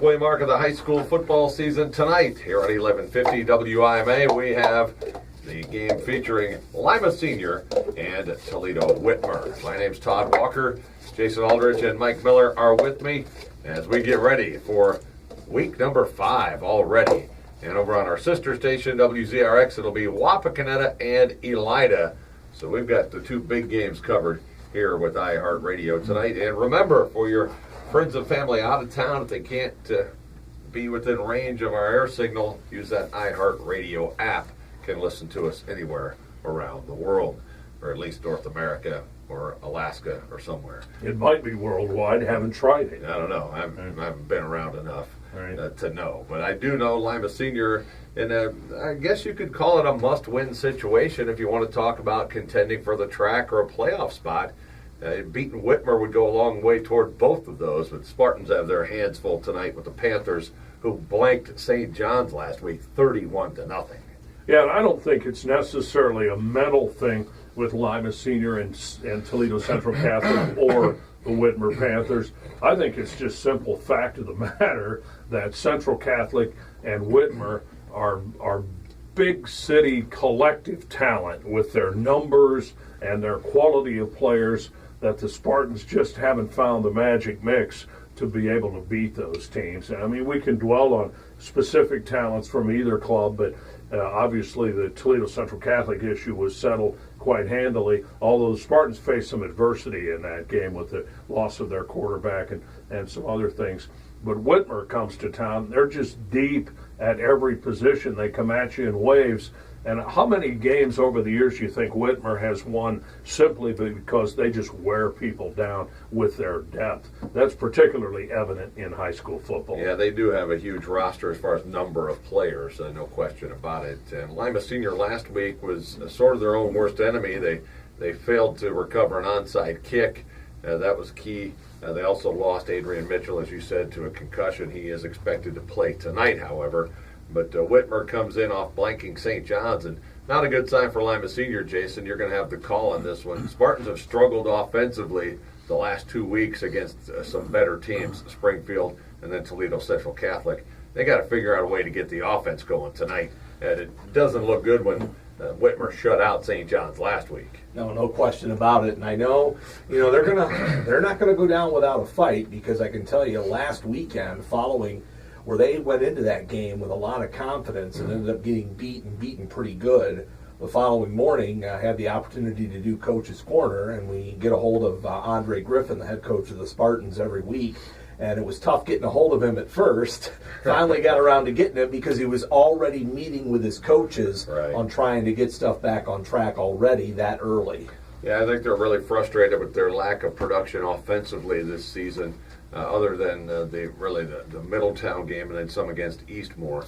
halfway mark of the high school football season tonight. Here at 1150 WIMA, we have the game featuring Lima Senior and Toledo Whitmer. My name's Todd Walker. Jason Aldrich and Mike Miller are with me as we get ready for week number 5 already. And over on our sister station, WZRX, it'll be Wapakoneta and Elida. So we've got the 2 big games covered here with iHeartRadio tonight. And remember, for your friends and family out of town, if they can't be within range of our air signal, use that iHeartRadio app. You can listen to us anywhere around the world, or at least North America or Alaska or somewhere. It might be worldwide. Haven't tried it. I don't know. I haven't been around enough to know. But I do know Lima Senior, and I guess you could call it a must-win situation if you want to talk about contending for the track or a playoff spot. Beating Whitmer would go a long way toward both of those, but Spartans have their hands full tonight with the Panthers, who blanked St. John's last week 31-0. Yeah, and I don't think it's necessarily a mental thing with Lima Senior and Toledo Central Catholic or the Whitmer Panthers. I think it's just simple fact of the matter that Central Catholic and Whitmer are big city collective talent with their numbers and their quality of players, that the Spartans just haven't found the magic mix to be able to beat those teams. And I mean, we can dwell on specific talents from either club, but obviously the Toledo Central Catholic issue was settled quite handily, although the Spartans faced some adversity in that game with the loss of their quarterback and some other things. But Whitmer comes to town. They're just deep at every position. They come at you in waves. And how many games over the years do you think Whitmer has won simply because they just wear people down with their depth? That's particularly evident in high school football. Yeah, they do have a huge roster as far as number of players, no question about it. And Lima Senior last week was sort of their own worst enemy. They failed to recover an onside kick. That was key. They also lost Adrian Mitchell, as you said, to a concussion. He is expected to play tonight, however. But Whitmer comes in off blanking St. John's, and not a good sign for Lima Senior, Jason. You're going to have the call on this one. Spartans have struggled offensively the last 2 weeks against some better teams, Springfield and then Toledo Central Catholic. They got to figure out a way to get the offense going tonight. And it doesn't look good when Whitmer shut out St. John's last week. No question about it. And I know, they're not gonna go down without a fight, because I can tell you last weekend following where they went into that game with a lot of confidence and ended up getting beaten pretty good. The following morning, I had the opportunity to do Coach's Corner, and we get a hold of Andre Griffin, the head coach of the Spartans, every week. And it was tough getting a hold of him at first. Finally got around to getting him because he was already meeting with his coaches on trying to get stuff back on track already that early. Yeah, I think they're really frustrated with their lack of production offensively this season, other than the Middletown game and then some against Eastmore.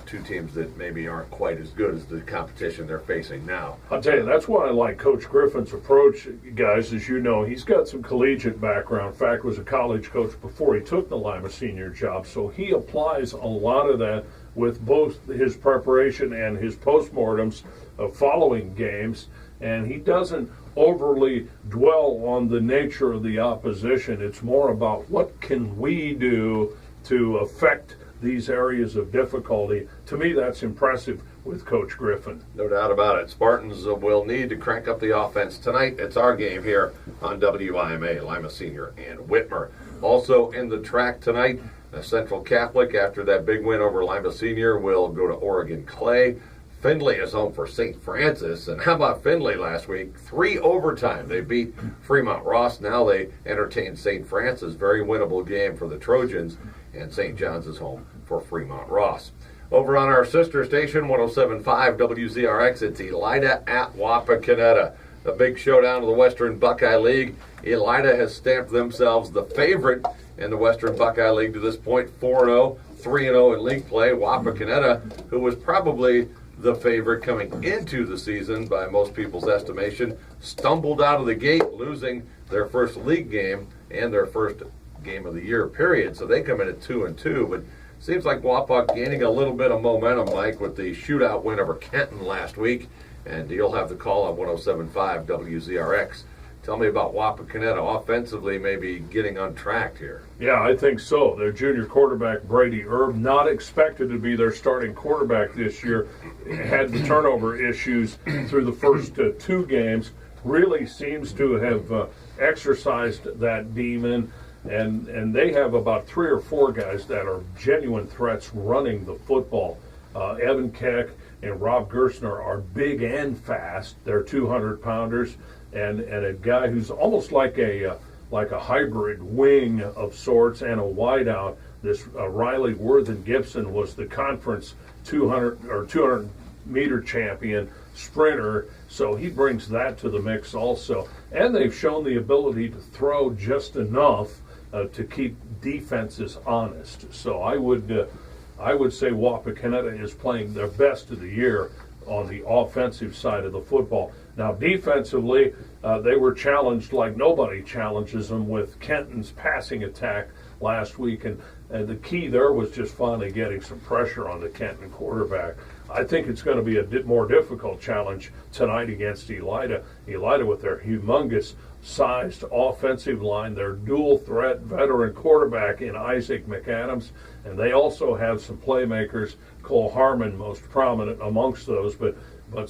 2 teams that maybe aren't quite as good as the competition they're facing now. I'll tell you, that's why I like Coach Griffin's approach, guys. As you know, he's got some collegiate background. In fact, was a college coach before he took the Lima Senior job. So he applies a lot of that with both his preparation and his postmortems of following games. And he doesn't overly dwell on the nature of the opposition. It's more about what can we do to affect these areas of difficulty. To me, that's impressive with Coach Griffin. No doubt about it. Spartans will need to crank up the offense tonight. It's our game here on WIMA, Lima Senior and Whitmer. Also in the track tonight, Central Catholic, after that big win over Lima Senior, will go to Oregon Clay. Findlay is home for St. Francis. And how about Findlay last week? 3 overtime. They beat Fremont Ross. Now they entertain St. Francis. Very winnable game for the Trojans. And St. John's is home for Fremont Ross. Over on our sister station, 107.5 WZRX, it's Elida at Wapakoneta. A big showdown of the Western Buckeye League. Elida has stamped themselves the favorite in the Western Buckeye League to this point, 4-0, 3-0 in league play. Wapakoneta, who was probably the favorite coming into the season by most people's estimation, stumbled out of the gate, losing their first league game and their first game of the year, period. So they come in at 2-2, but seems like Wapak gaining a little bit of momentum, Mike, with the shootout win over Kenton last week. And you'll have the call on 107.5 WZRX Tell me about Wapakoneta offensively, maybe getting on track here. Yeah, I think so. Their junior quarterback, Brady Erb, not expected to be their starting quarterback this year, had the turnover issues through the first 2 games, really seems to have exercised that demon, and they have about 3 or 4 guys that are genuine threats running the football. Evan Keck and Rob Gerstner are big and fast. They're 200-pounders. And a guy who's almost like a hybrid wing of sorts and a wideout. This Riley Worthen Gibson was the conference 200 meter champion sprinter, so he brings that to the mix also. And they've shown the ability to throw just enough to keep defenses honest. So I would say Wapakoneta is playing their best of the year on the offensive side of the football. Now, defensively, they were challenged like nobody challenges them with Kenton's passing attack last week, and the key there was just finally getting some pressure on the Kenton quarterback. I think it's going to be a more difficult challenge tonight against Elida. Elida with their humongous sized offensive line, their dual threat veteran quarterback in Isaac McAdams, and they also have some playmakers, Cole Harmon most prominent amongst those, but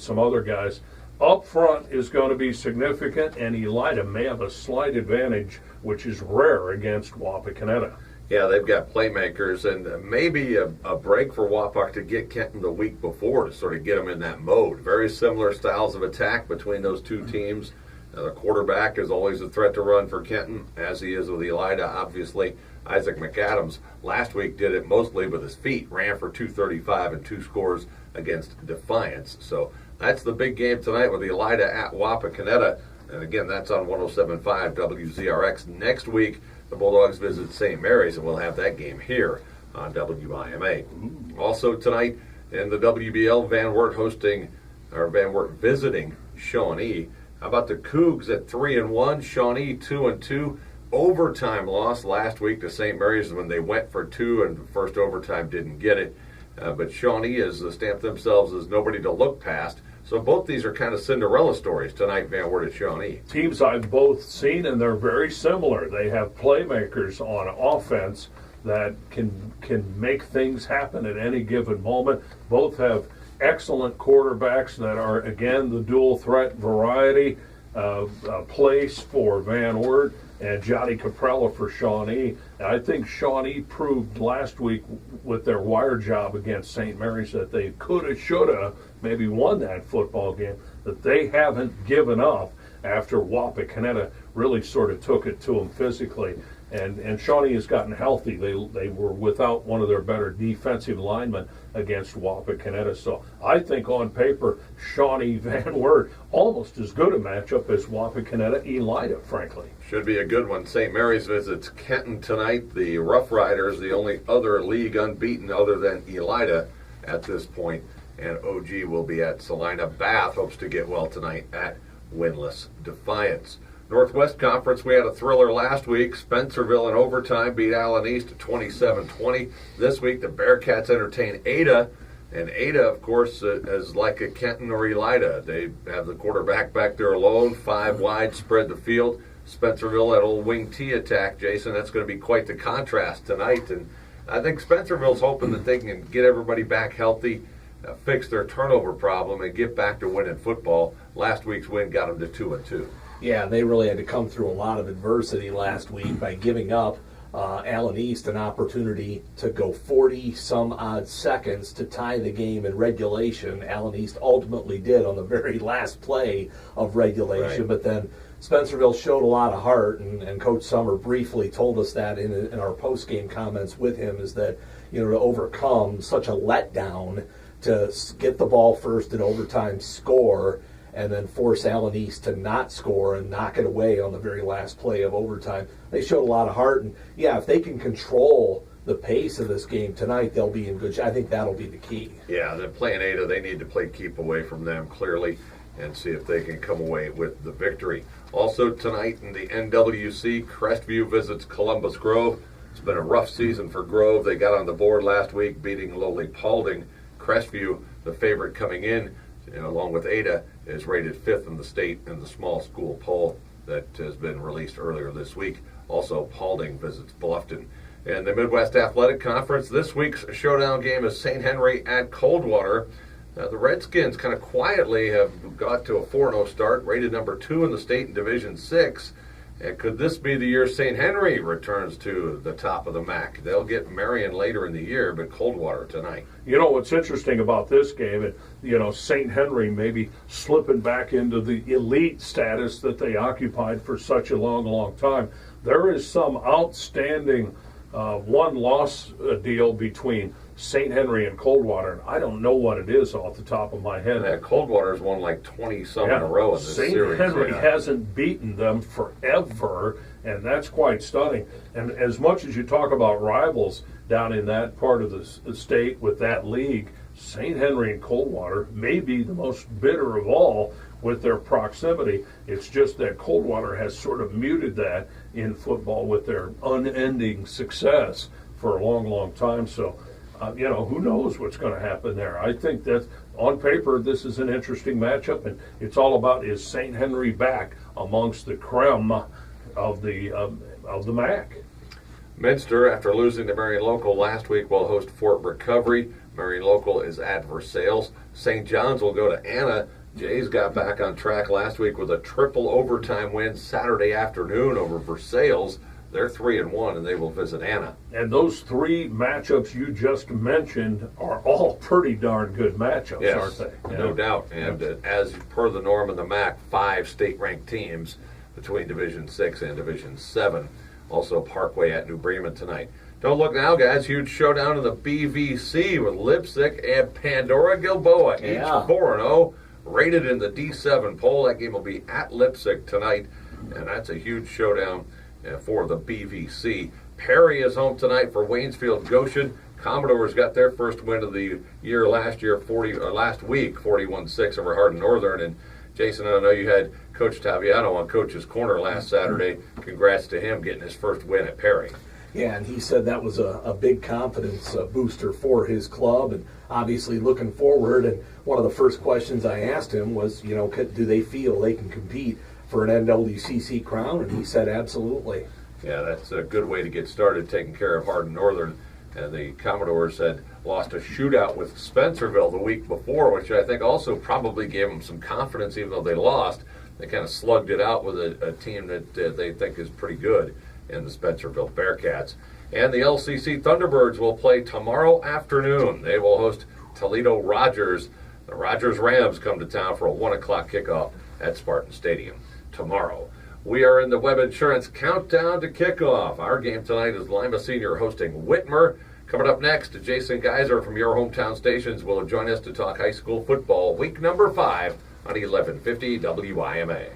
some other guys. Up front is going to be significant, and Elida may have a slight advantage, which is rare against Wapakoneta. Yeah, they've got playmakers, and maybe a break for Wapak to get Kenton the week before to sort of get them in that mode. Very similar styles of attack between those two teams. The quarterback is always a threat to run for Kenton, as he is with Elida, obviously. Isaac McAdams last week did it mostly with his feet, ran for 235 and 2 scores against Defiance. So that's the big game tonight with Elida at Wapakoneta. And again, that's on 107.5 WZRX. Next week, the Bulldogs visit St. Mary's, and we'll have that game here on WIMA. Also tonight in the WBL, Van Wert visiting Shawnee. How about the Cougs at 3-1, Shawnee 2-2. Overtime loss last week to St. Mary's when they went for 2 and the first overtime didn't get it. But Shawnee has stamped themselves as nobody to look past. So both these are kind of Cinderella stories tonight, Van Wert at Shawnee. Teams I've both seen, and they're very similar. They have playmakers on offense that can make things happen at any given moment. Both have excellent quarterbacks that are, again, the dual threat variety place for Van Wert and Johnny Caprella for Shawnee. And I think Shawnee proved last week with their wire job against St. Mary's that they coulda, shoulda, maybe won that football game, that they haven't given up after Wapakoneta really sort of took it to them physically. And Shawnee has gotten healthy. They were without one of their better defensive linemen against Wapakoneta. So I think on paper, Shawnee Van Wert almost as good a matchup as Wapakoneta Elida, frankly. Should be a good one. St. Mary's visits Kenton tonight. The Rough Riders, the only other league unbeaten other than Elida at this point. And OG will be at Salina. Bath hopes to get well tonight at winless Defiance. Northwest Conference, we had a thriller last week. Spencerville in overtime beat Allen East 27-20. This week, the Bearcats entertain Ada. And Ada, of course, is like a Kenton or Elida. They have the quarterback back there alone, 5 wide, spread the field. Spencerville, that old wing T attack, Jason, that's going to be quite the contrast tonight. And I think Spencerville's hoping that they can get everybody back healthy, fix their turnover problem, and get back to winning football. Last week's win got them to 2-2. Yeah, they really had to come through a lot of adversity last week by giving up Allen East an opportunity to go 40-some-odd seconds to tie the game in regulation. Allen East ultimately did on the very last play of regulation, right. But then Spencerville showed a lot of heart, and Coach Summer briefly told us that in our post-game comments with him, is that, to overcome such a letdown, to get the ball first in overtime, score, and then force Allen East to not score and knock it away on the very last play of overtime. They showed a lot of heart, and yeah, if they can control the pace of this game tonight, they'll be in good shape. I think that'll be the key. Yeah, they're playing Ada. They need to play keep away from them clearly and see if they can come away with the victory. Also tonight in the NWC, Crestview visits Columbus Grove. It's been a rough season for Grove. They got on the board last week, beating lowly Paulding. Crestview, the favorite coming in, along with Ada, is rated 5th in the state in the small school poll. that has been released earlier this week. Also, Paulding visits Bluffton. In the Midwest Athletic Conference, this week's showdown game is St. Henry at Coldwater. The Redskins kind of quietly have got to a 4-0 start, rated number 2 in the state in Division 6. And could this be the year St. Henry returns to the top of the MAC? They'll get Marion later in the year, but Coldwater tonight. You know what's interesting about this game, and St. Henry maybe slipping back into the elite status that they occupied for such a long, long time. There is some outstanding one-loss deal between St. Henry and Coldwater, and I don't know what it is off the top of my head. Yeah, Coldwater's won like 20-some in a row in this series. St. Henry hasn't beaten them forever, and that's quite stunning. And as much as you talk about rivals down in that part of the state with that league, St. Henry and Coldwater may be the most bitter of all with their proximity. It's just that Coldwater has sort of muted that in football with their unending success for a long, long time. So, who knows what's going to happen there. I think that on paper this is an interesting matchup, and it's all about, is St. Henry back amongst the creme of the MAC. Minster, after losing to Marion Local last week, will host Fort Recovery. Marion Local is at Versailles. St. John's will go to Anna. Jays got back on track last week with a triple overtime win Saturday afternoon over Versailles. They're 3-1, and they will visit Anna. And those three matchups you just mentioned are all pretty darn good matchups, yes, aren't they? No doubt. And as per the norm in the MAC, 5 state-ranked teams between Division 6 and Division 7. Also Parkway at New Bremen tonight. Don't look now, guys. Huge showdown in the BVC with Lipsick and Pandora Gilboa. Each 4-0, rated in the D7 poll. That game will be at Lipsick tonight, and that's a huge showdown for the BVC. Perry is home tonight for Waynesfield Goshen. Commodores got their first win of the year last week, 41-6 over Hardin Northern. And Jason, I know you had Coach Taviano on Coach's Corner last Saturday. Congrats to him getting his first win at Perry. Yeah, and he said that was a big confidence booster for his club, and obviously looking forward. And one of the first questions I asked him was, do they feel they can compete for an NWCC crown? And he said absolutely. Yeah, that's a good way to get started, taking care of Hardin Northern. And the Commodores had lost a shootout with Spencerville the week before, which I think also probably gave them some confidence, even though they lost. They kind of slugged it out with a team that they think is pretty good in the Spencerville Bearcats. And the LCC Thunderbirds will play tomorrow afternoon. They will host Toledo Rogers. The Rogers Rams come to town for a 1 o'clock kickoff at Spartan Stadium tomorrow. We are in the Web Insurance Countdown to Kickoff. Our game tonight is Lima Senior hosting Whitmer. Coming up next, Jason Geiser from your hometown stations will join us to talk high school football, week number 5 on 1150 WIMA.